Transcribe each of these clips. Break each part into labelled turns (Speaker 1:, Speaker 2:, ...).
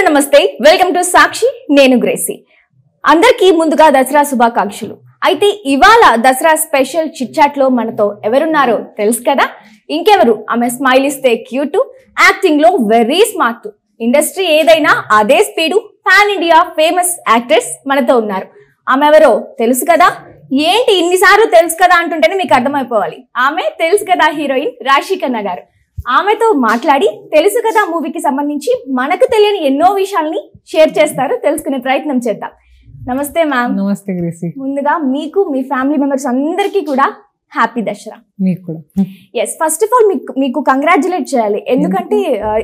Speaker 1: నమస్తే welcome to సాక్షి నేను Gracie అందరికీ ముందుగా దసరా శుభాకాంక్షలు అయితే ఇవాళ దసరా స్పెషల్ చిట్ చాట్ లో మనతో ఎవరున్నారో తెలుసు కదా ఇంకెవరు ఆమె స్మైల్ ఇస్తే క్యూట్ యాక్టింగ్ లో వెరీ స్మార్ట్ ఇండస్ట్రీ ఏదైనా అదే speed pan India famous actors మనతో ఉన్నారు ఆమె ఎవరో తెలుసు కదా ఏంటి ఇన్నిసార్లు తెలుసు కదా అంటుంటేనే మీకు అర్థమైపోవాలి ఆమె తెలుసు కదా హీరోయిన్ రాశి ఖన్నా గారు ఆమెతో మాట్లాడి తెలుసు కదా మూవీకి సంబంధించి మనకు తెలియని ఎన్నో విషయాల్ని షేర్ చేస్తారు తెలుసుకునే ప్రయత్నం చేద్దాం నమస్తే మ్యామ్
Speaker 2: నమస్తే గ్రేసీ
Speaker 1: ముందుగా మీకు మీ ఫ్యామిలీ మెంబర్స్ అందరికీ కూడా హ్యాపీ దసరా
Speaker 2: మీకు కూడా
Speaker 1: ఎస్ ఫస్ట్ ఆఫ్ ఆల్ మీకు కంగ్రాచులేట్ చేయాలి ఎందుకంటే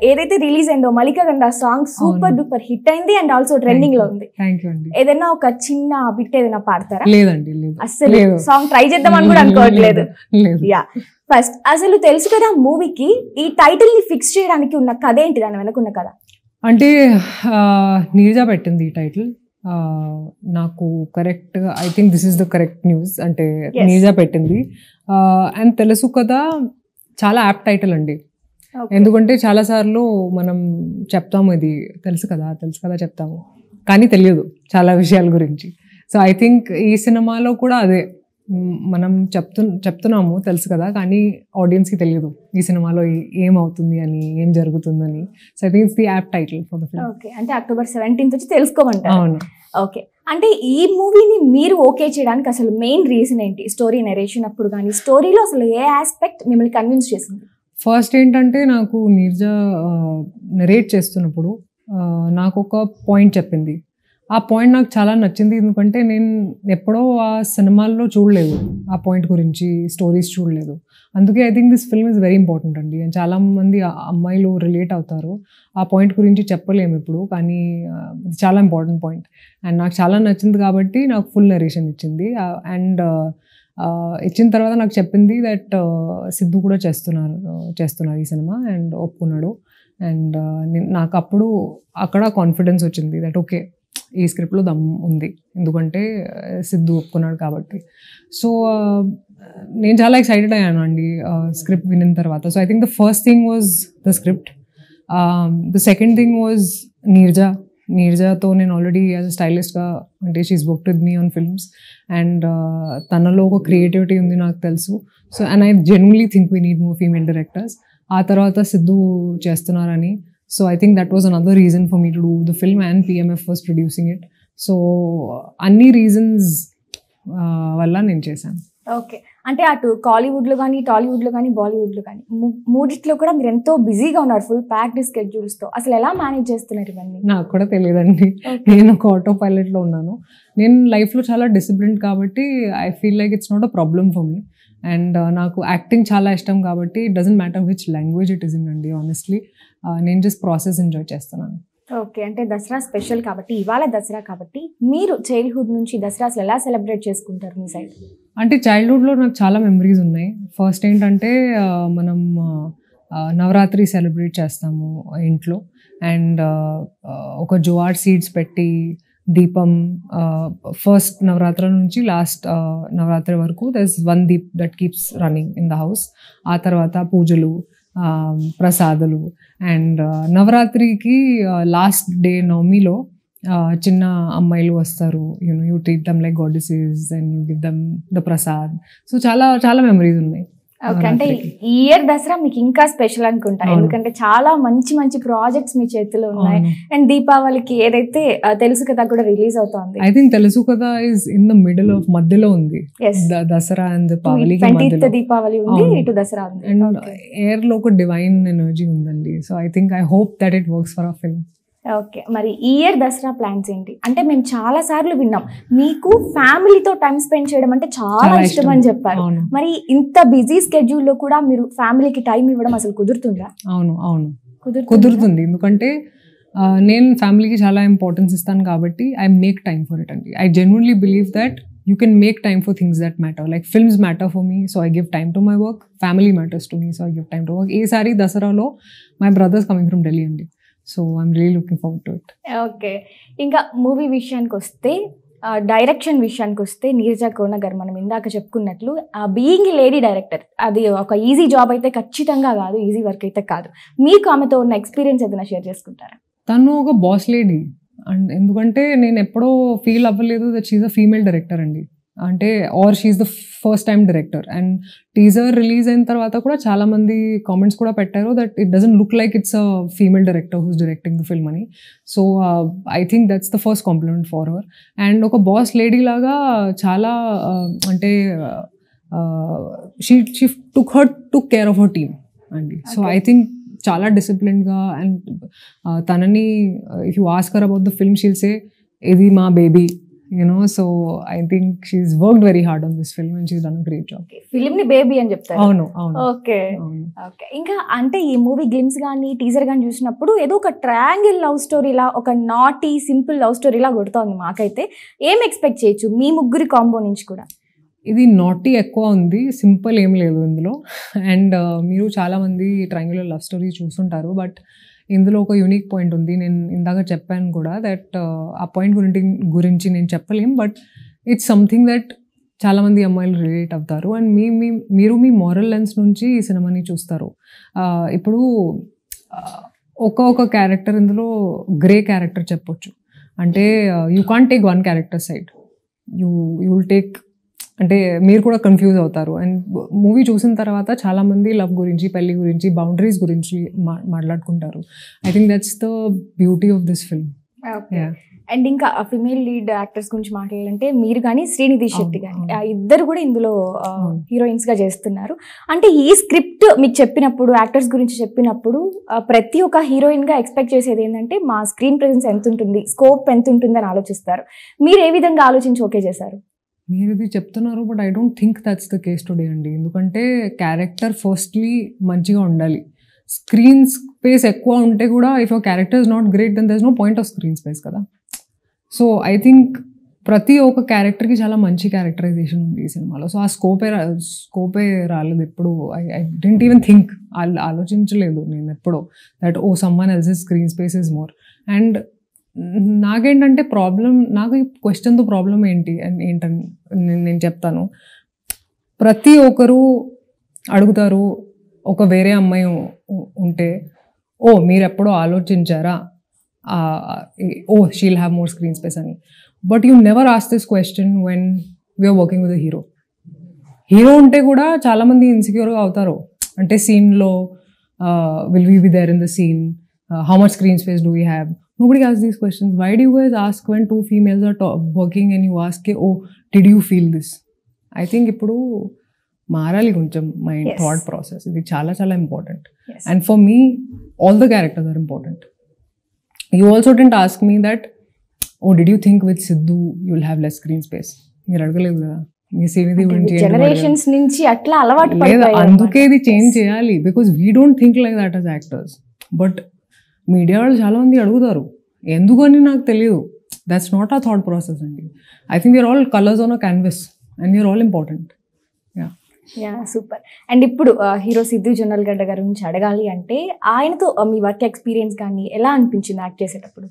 Speaker 1: ఏదైతే రిలీజ్ అయిందో మలికా గంధ సాంగ్ సూపర్ డూపర్ హిట్ అయింది అండ్ ఆల్సో ట్రెండింగ్ లో ఉంది ఏదైనా ఒక చిన్న బిట్ ఏదైనా పాడతారా
Speaker 2: లేదండి
Speaker 1: అసలు సాంగ్ ట్రై చేద్దామని కూడా అనుకోవట్లేదు యా ఫస్ట్ అసలు తెలుసు కదా మూవీకి ఈ టైటిల్ ని ఫిక్స్ చేయడానికి ఉన్న కథ ఏంటి దాని వెనకున్న కథ
Speaker 2: అంటే నీరజ పెట్టింది ఈ టైటిల్ నాకు correct I think this is the correct news అంటే నీరజ పెట్టింది అండ్ తెలుసు కదా చాలా యాప్ టైటిల్ అండి ఎందుకంటే చాలా సార్లు మనం చెప్తాము ఇది తెలుసు కదా చెప్తాము కానీ తెలియదు చాలా విషయాల గురించి సో ఐ థింక్ ఈ సినిమాలో కూడా అదే మనం చెప్తున్నాము తెలుసు కదా కానీ ఆడియన్స్కి తెలియదు ఈ సినిమాలో ఏమవుతుంది అని ఏం జరుగుతుందని so I think it's the app title for the film
Speaker 1: okay అంటే అక్టోబర్ 17th వచ్చి తెలుసుకోమంటారు
Speaker 2: అవును
Speaker 1: ఓకే అంటే ఈ మూవీని మీరు ఓకే చేయడానికి అసలు మెయిన్ రీజన్ ఏంటి స్టోరీ నెరేషన్ అప్పుడు కానీ స్టోరీలో అసలు ఏ ఆస్పెక్ట్ మిమ్మల్ని కన్విన్స్ చేసింది
Speaker 2: ఫస్ట్ ఏంటంటే నాకు నీరజ నరేట్ చేస్తున్నప్పుడు నాకు ఒక పాయింట్ చెప్పింది ఆ పాయింట్ నాకు చాలా నచ్చింది ఎందుకంటే నేను ఎప్పుడో ఆ సినిమాల్లో చూడలేదు ఆ పాయింట్ గురించి స్టోరీస్ చూడలేదు అందుకే I think this film is very important అండి అండ్ చాలామంది అమ్మాయిలు రిలేట్ అవుతారు ఆ పాయింట్ గురించి చెప్పలేము ఇప్పుడు కానీ చాలా ఇంపార్టెంట్ పాయింట్ అండ్ నాకు చాలా నచ్చింది కాబట్టి నాకు ఫుల్ నరేషన్ ఇచ్చింది అండ్ ఇచ్చిన తర్వాత నాకు చెప్పింది దట్ సిద్ధు కూడా చేస్తున్నారు ఈ సినిమా అండ్ ఒప్పుకున్నాడు అండ్ నాకు అప్పుడు అక్కడ కాన్ఫిడెన్స్ వచ్చింది దట్ ఓకే ఈ స్క్రిప్ట్లో దమ్ ఉంది ఎందుకంటే సిద్ధు ఒప్పుకున్నాడు కాబట్టి సో నేను చాలా ఎక్సైటెడ్ అయ్యాను అండి స్క్రిప్ట్ వినిన తర్వాత so I think the first thing was the script the second thing was నీరజాతో నేను ఆల్రెడీ యాజ్ అ స్టైలిస్ట్గా అంటే she's worked with me on films and తనలో ఒక క్రియేటివిటీ ఉంది నాకు తెలుసు so and I genuinely think we need more female directors ఆ తర్వాత సిద్ధు చేస్తున్నారని So I think that was another reason for me to do the film and PMF was producing it. So అన్ని reasons వల్ల నేను చేశాను
Speaker 1: ఓకే అంటే అటు కాలీవుడ్లో కానీ టాలీవుడ్లో కానీ బాలీవుడ్లో కానీ మూడిట్లో కూడా మీరు ఎంతో బిజీగా ఉన్నారు ఫుల్ ప్యాక్డ్ స్కెడ్యూల్స్తో అసలు ఎలా మేనేజ్ చేస్తున్నారు ఇవన్నీ
Speaker 2: నాకు కూడా తెలియదండి నేను ఒక ఆటో పైలట్లో ఉన్నాను నేను లైఫ్లో చాలా డిసిప్లిన్ కాబట్టి I feel like it's not a problem for me and నాకు యాక్టింగ్ చాలా ఇష్టం కాబట్టి it doesn't matter which language it is in అండి ఆనెస్ట్లీ నేను జస్ట్ ప్రాసెస్ ఎంజాయ్ చేస్తున్నాను
Speaker 1: ఓకే అంటే దసరా స్పెషల్ కాబట్టి ఇవాళ దసరా కాబట్టి మీరు చైల్డ్హుడ్ నుంచి దసరా అసలు ఎలా సెలబ్రేట్ చేసుకుంటారు మీ సైడ్
Speaker 2: అంటే చైల్డ్హుడ్లో నాకు చాలా మెమరీస్ ఉన్నాయి ఫస్ట్ ఏంటంటే మనం నవరాత్రి సెలబ్రేట్ చేస్తాము ఇంట్లో అండ్ ఒక జువార్ సీడ్స్ పెట్టి దీపం ఫస్ట్ నవరాత్రి నుంచి లాస్ట్ నవరాత్రి వరకు there is one deep that keeps running in the house ఆ తర్వాత పూజలు ప్రసాదాలు అండ్ నవరాత్రికి లాస్ట్ డే నవమిలో చిన్న అమ్మాయిలు వస్తారు you treat them like goddesses and you give them the prasad so చాలా చాలా మెమరీస్ ఉన్నాయి
Speaker 1: ఓకే అంటే ఈ ఇయర్ దసరా మీకు ఇంకా స్పెషల్ అనుకుంటా ఎందుకంటే చాలా మంచి మంచి ప్రాజెక్ట్స్ మీ చేతిలో ఉన్నాయి అండ్ దీపావళికి ఏదైతే తెలుసు కదా కూడా రిలీజ్ అవుతుంది
Speaker 2: ఐ థింక్ తెలుసు కదా is in the middle of మధ్యలో ఉంది దసరా అండ్ దీపావళికి
Speaker 1: దీపావళి ఉంది ఇటు దసరా ఉంది
Speaker 2: అండ్ ఎయిర్ లో ఒక డివైన్ ఎనర్జీ ఉందండి so I think I hope that it works for a film
Speaker 1: okay మరి ఈ ఇయర్ దసరా ప్లాన్స్ ఏంటి అంటే మేము చాలా సార్లు విన్నాం మీకు ఫ్యామిలీతో టైం స్పెండ్ చేయడం అంటే చాలా ఇష్టం అని చెప్పారు మరి ఇంత బిజీ స్కెడ్యూల్ లో కూడా మీరు ఫ్యామిలీకి టైం ఇవ్వడం అసలు కుదురుతుందా
Speaker 2: అవును కుదురుతుంది ఎందుకంటే నేను ఫ్యామిలీకి చాలా ఇంపార్టెన్స్ ఇస్తాను కాబట్టి I make time for it అండి I genuinely believe that you can make time for things that matter like films matter for me so I give time to my work family matters to me so I give time to work ee sari dasara lo my brother is coming from Delhi and so I'm really looking forward to it
Speaker 1: okay inga movie విషయానికి వస్తే direction విషయానికి వస్తే నీరజ ఖన్నా గారు మనం ఇందాక చెప్పుకున్నట్లు being lady director అది ఒక easy job అయితే ఖచ్చితంగా కాదు ఈజీ వర్క్ అయితే కాదు మీకు ఆమెతో ఉన్న ఎక్స్పీరియన్స్ ఏదైనా షేర్ చేసుకుంటారా
Speaker 2: తను ఒక బాస్ లేడీ అండ్ ఎందుకంటే నేను ఎప్పుడో ఫీల్ అవ్వలేదు that she's a female director అండి. అంటే or she's the first time director. And teaser release అయిన తర్వాత కూడా చాలా మంది కామెంట్స్ కూడా పెట్టారు that it doesn't look like it's a female director who's directing the film అని. So I think that's the first compliment for her. And ఒక boss lady లాగా చాలా అంటే she took care of her team అండి. So I think చాలా డిసిప్లిన్గా and తనని if you ask her about the film she'll say ఇది మా baby. So I think she's worked very hard on this film and she's done a great job.
Speaker 1: Film ని baby అని చెప్తారు.
Speaker 2: అవును.
Speaker 1: Okay. ఇంకా అంటే ఈ మూవీ గ్లిమ్స్ కానీ టీజర్ కానీ చూసినప్పుడు ఏదో ఒక ట్రయాంగిల్ లవ్ స్టోరీ లా, ఒక నాటీ సింపుల్ లవ్ స్టోరీ లా కొడుతోంది మాకైతే. ఏం ఎక్స్పెక్ట్ చేయొచ్చు మీ ముగ్గురి కాంబో నుంచి కూడా?
Speaker 2: ఇది నాటీ ఎక్కువ ఉంది, సింపుల్ ఏం లేదు ఇందులో. అండ్ మీరు చాలా మంది ట్రయాంగులర్ లవ్ స్టోరీ చూస్తుంటారు, బట్ ఇందులో ఒక యూనిక్ పాయింట్ ఉంది. నేను ఇందాక చెప్పాను కూడా దట్ ఆ పాయింట్ గురించి నేను చెప్పలేం, బట్ ఇట్స్ సంథింగ్ దట్ చాలామంది అమ్మాయిలు రిలేట్ అవుతారు. అండ్ మీరు మీ మారల్ లెన్స్ నుంచి ఈ సినిమాని చూస్తారు. ఇప్పుడు ఒక క్యారెక్టర్ ఇందులో గ్రే క్యారెక్టర్ చెప్పొచ్చు. అంటే you can't take one character side, you will take, అంటే మీరు కూడా కన్ఫ్యూజ్ అవుతారు. అండ్ మూవీ చూసిన తర్వాత చాలామంది లవ్ గురించి, పెళ్లి గురించి, బౌండరీస్ గురించి మాట్లాడుకుంటారు. I think that's the beauty of this film.
Speaker 1: And ఇంకా ఫిమేల్ లీడ్ యాక్టర్స్ గురించి మాట్లాడాలంటే మీరు కానీ శ్రీనిధి శెట్టి కానీ ఇద్దరు కూడా ఇందులో హీరోయిన్స్ గా చేస్తున్నారు. అంటే ఈ స్క్రిప్ట్ మీకు చెప్పినప్పుడు, యాక్టర్స్ గురించి చెప్పినప్పుడు ప్రతి ఒక్క హీరోయిన్ గా ఎక్స్పెక్ట్ చేసేది ఏంటంటే మా స్క్రీన్ ప్రెజెన్స్ ఎంత ఉంటుంది, స్కోప్ ఎంత ఉంటుంది అని ఆలోచిస్తారు. మీరు ఏ విధంగా ఆలోచించి ఓకే చేశారు?
Speaker 2: మీరు ఇది చెప్తున్నారు, but I don't think that's the case today అండి. ఎందుకంటే క్యారెక్టర్ ఫస్ట్లీ మంచిగా ఉండాలి. స్క్రీన్ స్పేస్ ఎక్కువ ఉంటే కూడా if your character is not great then there is no point of screen space కదా. సో ఐ థింక్ ప్రతి ఒక్క క్యారెక్టర్కి చాలా మంచి క్యారెక్టరైజేషన్ ఉంది ఈ సినిమాలో. సో ఆ స్కోపే రాలేదు ఎప్పుడు. ఐ డెంట్ ఈవెన్ థింక్, ఆలోచించలేదు నేను ఎప్పుడో that oh someone else's screen space is more. And నాకేంటంటే నాకు ఈ క్వశ్చన్తో ప్రాబ్లం ఏంటని నేను చెప్తాను. ప్రతి ఒక్కరు అడుగుతారు, ఒక వేరే అమ్మాయి ఉంటే ఓ మీరు ఎప్పుడో ఆలోచించారా, oh she'll have more screen space అని. But you never ask this question when we're working with hero. Hero ఉంటే కూడా చాలామంది ఇన్సెక్యూర్గా అవుతారు. అంటే సీన్లో will we be there in the scene, how much screen space do we have. Nobody asks these questions. Why do you guys ask when two females are working and you ask, oh, did you feel this? I think ఇప్పుడు మారాలి కొంచెం mind thought process. ఇది చాలా చాలా important. And for me all the characters are important. You also didn't ask me that oh did you think with Siddhu you will have less screen space. మీరు అడగలేదు కదా మీ శ్రీనిధి గురించి.
Speaker 1: జనరేషన్స్ నుంచి అట్లా అలవాటు
Speaker 2: లేదు, అందుకే ఇది చేంజ్ చేయాలి. Because we don't think like that as actors. But media వాళ్ళు చాలామంది అడుగుతారు, ఎందుకని నాకు తెలియదు. That's not a thought process అండి. I think we're all colours on a canvas and we're all important.
Speaker 1: Super. And ఇప్పుడు హీరో సిద్ధు జొన్నలగడ్డ గారి గురించి అడగాలి అంటే ఆయనతో మీ వర్క్ ఎక్స్పీరియన్స్ కానీ ఎలా అనిపించింది యాక్ట్ చేసేటప్పుడు?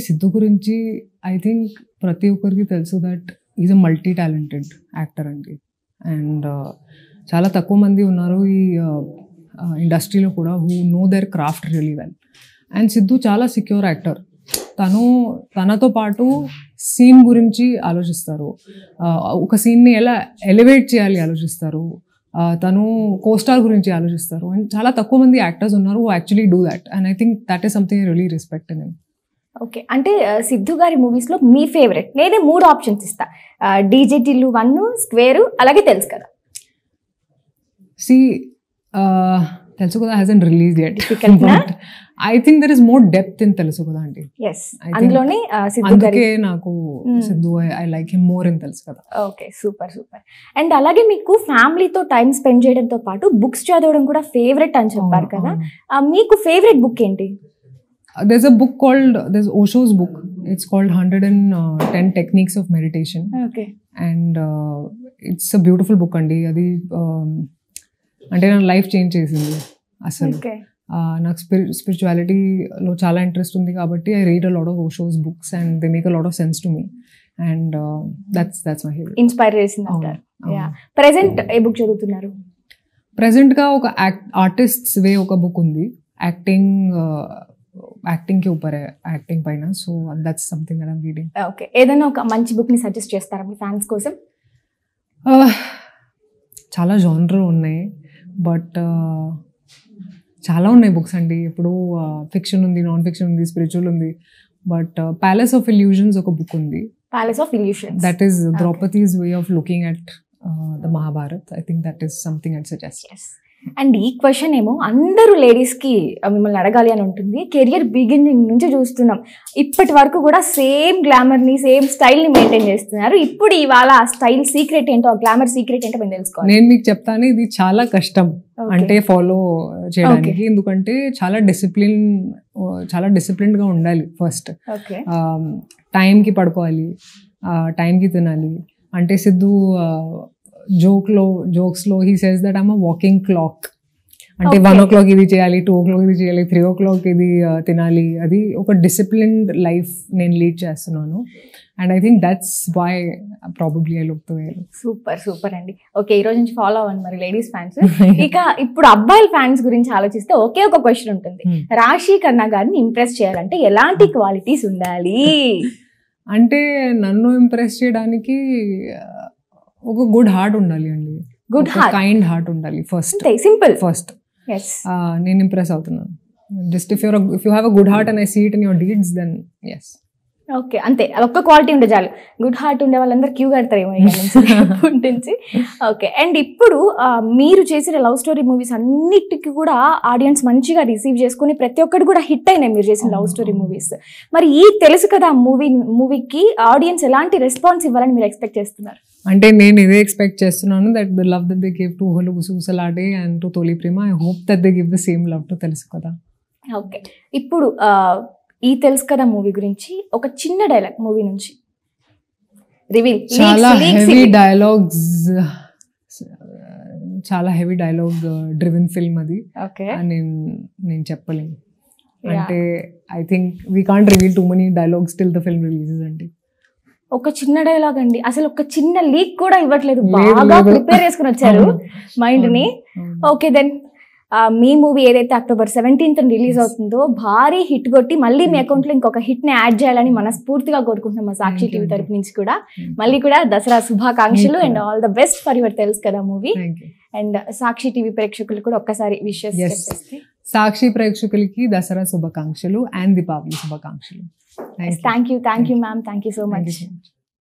Speaker 2: సిద్ధు గురించి ఐ థింక్ ప్రతి ఒక్కరికి తెలుసు that is a multi talented actor అండి. అండ్ చాలా తక్కువ మంది ఉన్నారు ఈ ఇండస్ట్రీలో కూడా who know their craft really well. And Siddhu చాలా సెక్యూర్ యాక్టర్. తనతో పాటు సీన్ గురించి ఆలోచిస్తారు, ఒక సీన్ని ఎలా ఎలివేట్ చేయాలి ఆలోచిస్తారు, తను కోస్టార్ గురించి ఆలోచిస్తారు. అండ్ చాలా తక్కువ మంది యాక్టర్స్ ఉన్నారు who actually do that. And I think that is something I really respect in him.
Speaker 1: Okay. అంటే సిద్ధు గారి మూవీస్లో మీ ఫేవరెట్? నేనే 3 ఆప్షన్స్ ఇస్తా, డీజే టిల్లు 1, స్క్వేర్, అలాగే తెలుసు కదా.
Speaker 2: తెలుసు కదా hasn't released yet. But I think there is more depth in తెలుసు కదా అండి.
Speaker 1: అందులోనే
Speaker 2: అందుకే నాకు Siddhu I like him more in తెలుసు కదా.
Speaker 1: Okay, super. అండ్ అలాగే మీకు ఫ్యామిలీతో టైం స్పెండ్ చేయడంతో పాటు బుక్స్ చదవడం కూడా ఫేవరెట్ అని చెప్పారు కదా. మీకు ఫేవరెట్ బుక్ ఏంటి?
Speaker 2: There's a book called, there's Osho's book. It's called 110 Techniques of Meditation.
Speaker 1: Okay.
Speaker 2: And it's a beautiful book అండి. అది అంటే నా లైఫ్ చేంజ్ చేసింది అసలు. నాకు స్పిరిచువాలిటీలో చాలా ఇంట్రెస్ట్ ఉంది కాబట్టి I read a lot of Osho's books and they make a lot of sense to me. And that's my favourite.
Speaker 1: Inspire చేసింది అంటారు. ప్రెజెంట్ ఏ బుక్ చదువుతున్నారు?
Speaker 2: ప్రెజెంట్గా ఒక ఆర్టిస్ట్స్ వే ఒక బుక్ ఉంది. యాక్టింగ్ యాక్టింగ్కి ఊపర్ యాక్టింగ్ పైన. So that's something that I'm reading.
Speaker 1: Okay, ఏదైనా ఒక మంచి బుక్ ని సజెస్ట్ చేస్తారా మీ ఫ్యాన్స్ కోసం?
Speaker 2: చాలా జానర్ ఉన్నాయి, బట్ చాలా ఉన్నాయి బుక్స్ అండి. ఇప్పుడు ఫిక్షన్ ఉంది, నాన్ ఫిక్షన్ ఉంది, స్పిరిచువల్ ఉంది. బట్ ప్యాలెస్ ఆఫ్ ఇల్యూజన్స్ ఒక బుక్ ఉంది.
Speaker 1: Palace of illusions,
Speaker 2: that is Draupadi's way of looking at the Mahabharat. I think that is something I'd suggest.
Speaker 1: And ఈ క్వశ్చన్ ఏమో అందరూ లేడీస్కి మిమ్మల్ని అడగాలి అని ఉంటుంది. కెరియర్ బిగినింగ్ నుంచి చూస్తున్నాం, ఇప్పటి వరకు కూడా సేమ్ గ్లామర్ని, సేమ్ స్టైల్ని మెయింటైన్ చేస్తున్నారు. ఇప్పుడు ఇవాళ ఆ స్టైల్ సీక్రెట్ ఏంటో, ఆ గ్లామర్ సీక్రెట్ ఏంటో మేము తెలుసుకోవాలి.
Speaker 2: నేను మీకు చెప్తాను, ఇది చాలా కష్టం అంటే ఫాలో చేయడానికి. ఎందుకంటే చాలా డిసిప్లిన్డ్గా ఉండాలి. ఫస్ట్ టైంకి పడుకోవాలి, టైంకి తినాలి. అంటే సిద్ధు జోక్స్లో he says that I'm a walking clock. అంటే 1 o'clock ఇది చేయాలి, 2 o'clock ఇది చేయాలి, 3 o'clock ఇది తినాలి. అది ఒక డిసిప్లిన్డ్ లైఫ్ నేను లీడ్ చేస్తున్నాను. And I think that's why probably I look the way.
Speaker 1: Super అండి. ఓకే, ఈ రోజు నుంచి ఫాలో అవ్వండి మరి లేడీస్ ఫ్యాన్స్. ఇక ఇప్పుడు అబ్బాయిల ఫ్యాన్స్ గురించి ఆలోచిస్తే ఒకే ఒక క్వశ్చన్ ఉంటుంది, రాశి ఖన్నా గారిని ఇంప్రెస్ చేయాలంటే ఎలాంటి క్వాలిటీస్ ఉండాలి?
Speaker 2: అంటే నన్ను ఇంప్రెస్ చేయడానికి ఒక గుడ్ హార్ట్ ఉండాలి అండి.
Speaker 1: గుడ్ హార్ట్,
Speaker 2: కైండ్ హార్ట్ ఉండాలి ఫస్ట్.
Speaker 1: సింపుల్.
Speaker 2: ఫస్ట్ నేను ఇంప్రెస్ అవుతున్నాను. Just if you have a good heart and I see it in your deeds, then yes.
Speaker 1: Okay, అంతే, ఒక్క క్వాలిటీ ఉంటే చాలు. గుడ్ హార్ట్ ఉండే వాళ్ళందరూ క్యూ కడతారేమో నుంచి. ఓకే, అండ్ ఇప్పుడు మీరు చేసిన లవ్ స్టోరీ మూవీస్ అన్నిటికీ కూడా ఆడియన్స్ మంచిగా రిసీవ్ చేసుకుని ప్రతి ఒక్కటి కూడా హిట్ అయినాయి మీరు చేసిన లవ్ స్టోరీ మూవీస్. మరి ఈ తెలుసు కదా మూవీకి ఆడియన్స్ ఎలాంటి రెస్పాన్స్ ఇవ్వాలని మీరు ఎక్స్పెక్ట్ చేస్తున్నారు?
Speaker 2: అంటే నేను ఇదే ఎక్స్పెక్ట్ చేస్తున్నాను, that the love that they give to హోలుగు సూసలాడే and to Tholi Prema, I hope that they give the same love to Telusu Kada.
Speaker 1: Okay, ఇప్పుడు ఈ తెలుసు కదా మూవీ గురించి ఒక చిన్న డైలాగ్ మూవీ నుంచి రివీల్.
Speaker 2: చాలా హెవీ డైలాగ్స్, చాలా హెవీ డైలాగ్ డ్రివెన్ ఫిల్మ్ అది. నేను చెప్పలేను. అంటే I think we can't reveal too many dialogues till the film releases అండి.
Speaker 1: ఒక చిన్న డైలాగ్ అండి, అసలు ఒక చిన్న లీక్ కూడా ఇవ్వట్లేదు, బాగా ప్రిపేర్ చేసుకుని వచ్చారు మైండ్ ని. ఓకే, దెన్ మీ మూవీ ఏదైతే October 17th రిలీజ్ అవుతుందో భారీ హిట్ కొట్టి మళ్ళీ మీ అకౌంట్ లో ఇంకొక హిట్ ని యాడ్ చేయాలని మనస్ఫూర్తిగా కోరుకుంటున్నాం మా సాక్షి టీవీ తరపు నుంచి కూడా. మళ్ళీ కూడా దసరా శుభాకాంక్షలు and all the best for your తెలుసు కదా మూవీ. అండ్ సాక్షి టీవీ ప్రేక్షకులు కూడా ఒక్కసారి విషెస్ చెప్పేస్తే.
Speaker 2: సాక్షి ప్రేక్షకులకి దసరా శుభాకాంక్షలు అండ్ దీపావళి శుభాకాంక్షలు.
Speaker 1: Thank you ma'am, thank you so much.